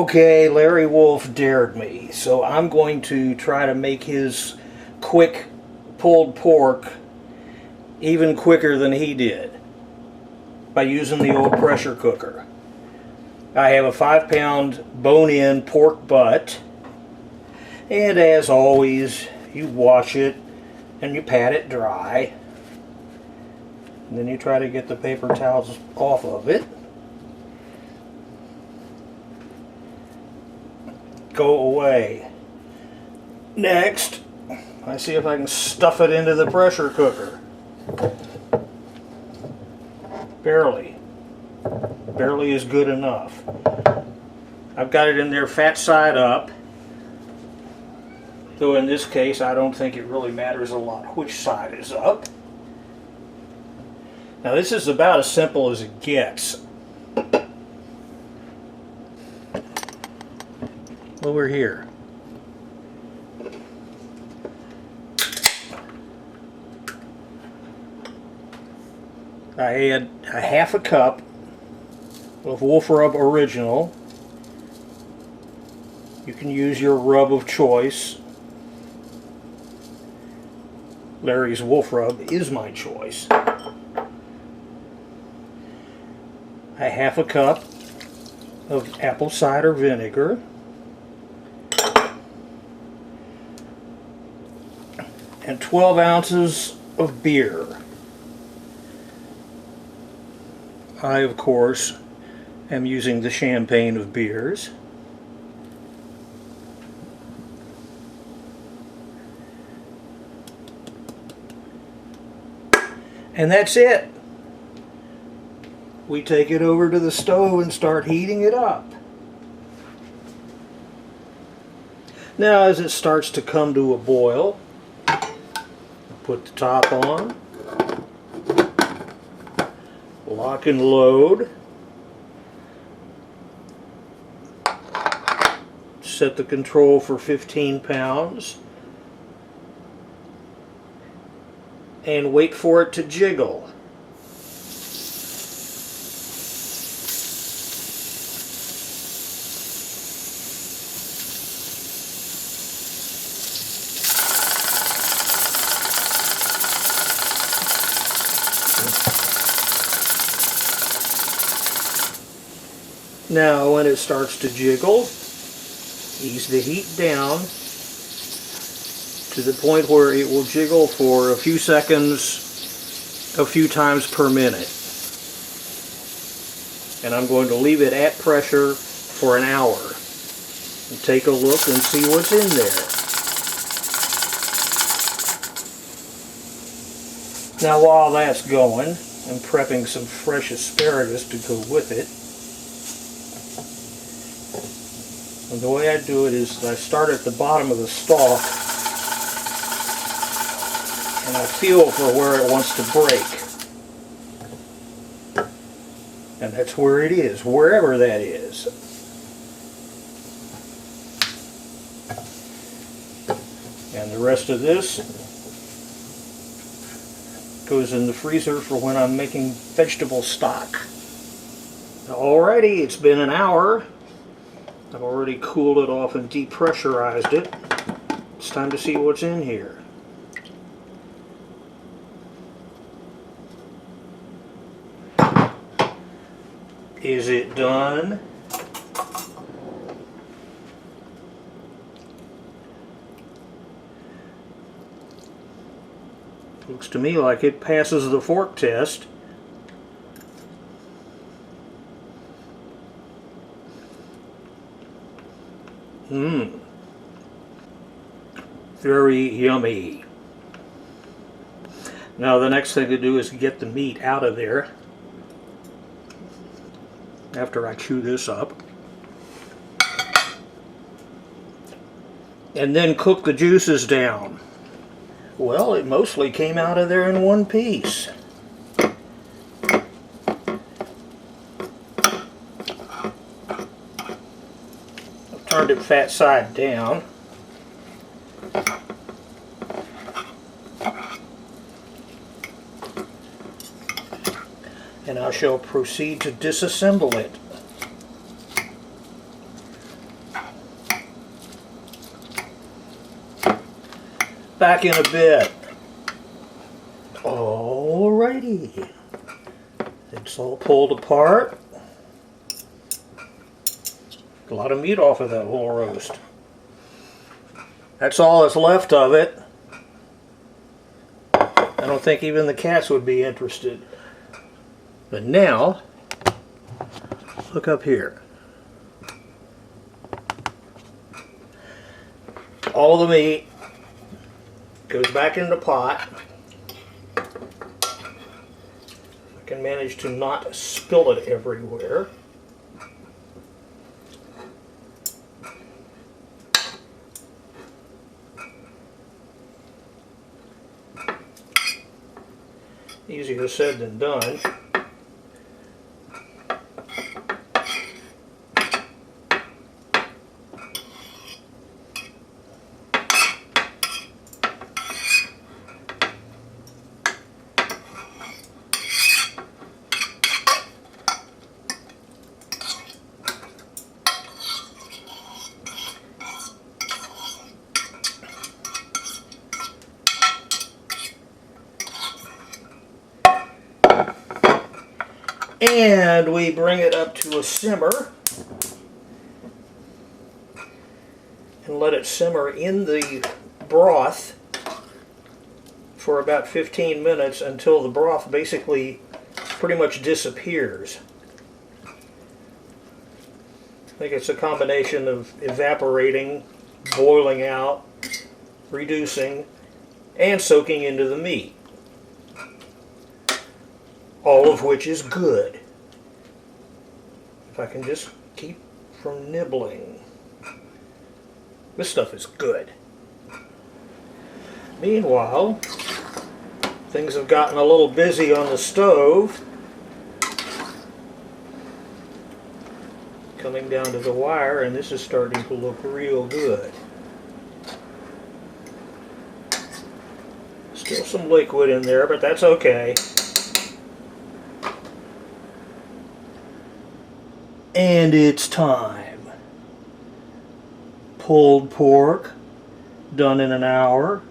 Okay, Larry Wolfe dared me, so I'm going to try to make his quick pulled pork even quicker than he did by using the old pressure cooker. I have a 5-pound bone-in pork butt, and as always, you wash it and you pat it dry, and then you try to get the paper towels off of it. Go away. Next, I see if I can stuff it into the pressure cooker. Barely. Barely is good enough. I've got it in there fat side up, though in this case I don't think it really matters a lot which side is up. Now this is about as simple as it gets. Over here. I add a half a cup of Wolfe Rub Original. You can use your rub of choice. Larry's Wolfe Rub is my choice. A half a cup of apple cider vinegar. And 12 ounces of beer. I, of course, am using the champagne of beers. And that's it. We take it over to the stove and start heating it up. Now, as it starts to come to a boil, put the top on, lock and load, set the control for 15 pounds, and wait for it to jiggle. Now when it starts to jiggle, ease the heat down to the point where it will jiggle for a few seconds, a few times per minute. And I'm going to leave it at pressure for an hour. And take a look and see what's in there. Now while that's going, I'm prepping some fresh asparagus to go with it. And the way I do it is I start at the bottom of the stalk and I feel for where it wants to break. And that's where it is, wherever that is. And the rest of this goes in the freezer for when I'm making vegetable stock. Alrighty, it's been an hour. I've already cooled it off and depressurized it. It's time to see what's in here. Is it done? Looks to me like it passes the fork test. Very yummy. Now the next thing to do is get the meat out of there after I chew this up. And then cook the juices down. Well, it mostly came out of there in one piece. I've turned it fat side down. And I shall proceed to disassemble it. Back in a bit. Alrighty. It's all pulled apart. A lot of meat off of that whole roast. That's all that's left of it. I don't think even the cats would be interested. But now, look up here. All the meat goes back in the pot. I can manage to not spill it everywhere. Easier said than done. And we bring it up to a simmer and let it simmer in the broth for about 15 minutes until the broth basically pretty much disappears. I think it's a combination of evaporating, boiling out, reducing, and soaking into the meat. All of which is good. If I can just keep from nibbling. This stuff is good. Meanwhile, things have gotten a little busy on the stove. Coming down to the wire, and this is starting to look real good. Still some liquid in there, but that's okay. And it's time. Pulled pork, done in an hour.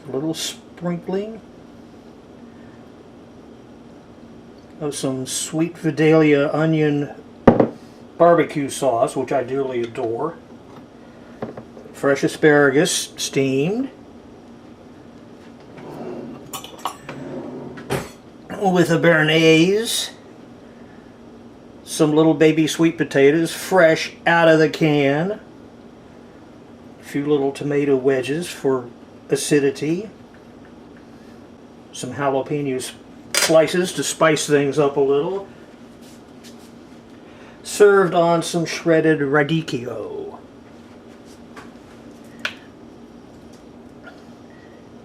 A little sprinkling of some sweet Vidalia onion barbecue sauce, which I dearly adore. Fresh asparagus, steamed. With a béarnaise, some little baby sweet potatoes fresh out of the can, a few little tomato wedges for acidity, some jalapeno slices to spice things up a little, served on some shredded radicchio.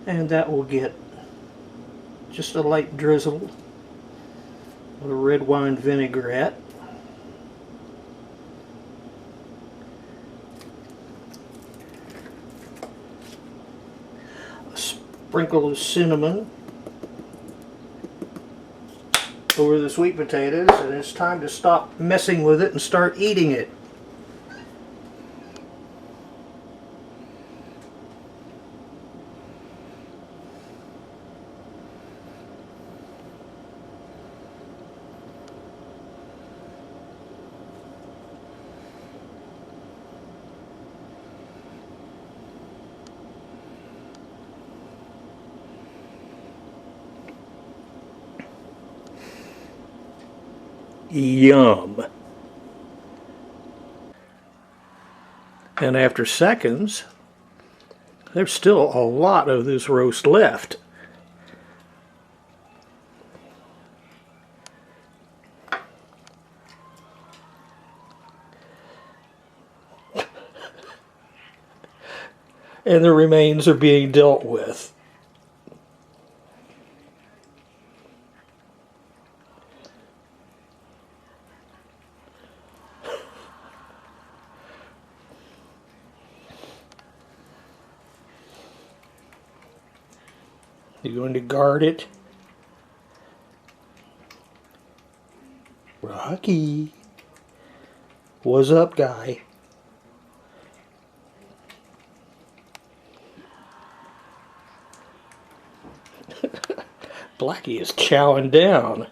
And that will get just a light drizzle of a red wine vinaigrette. A sprinkle of cinnamon over the sweet potatoes, and it's time to stop messing with it and start eating it. Yum. And after seconds, there's still a lot of this roast left. And the remains are being dealt with. You're going to guard it. Rocky. What's up, guy? Blackie is chowing down.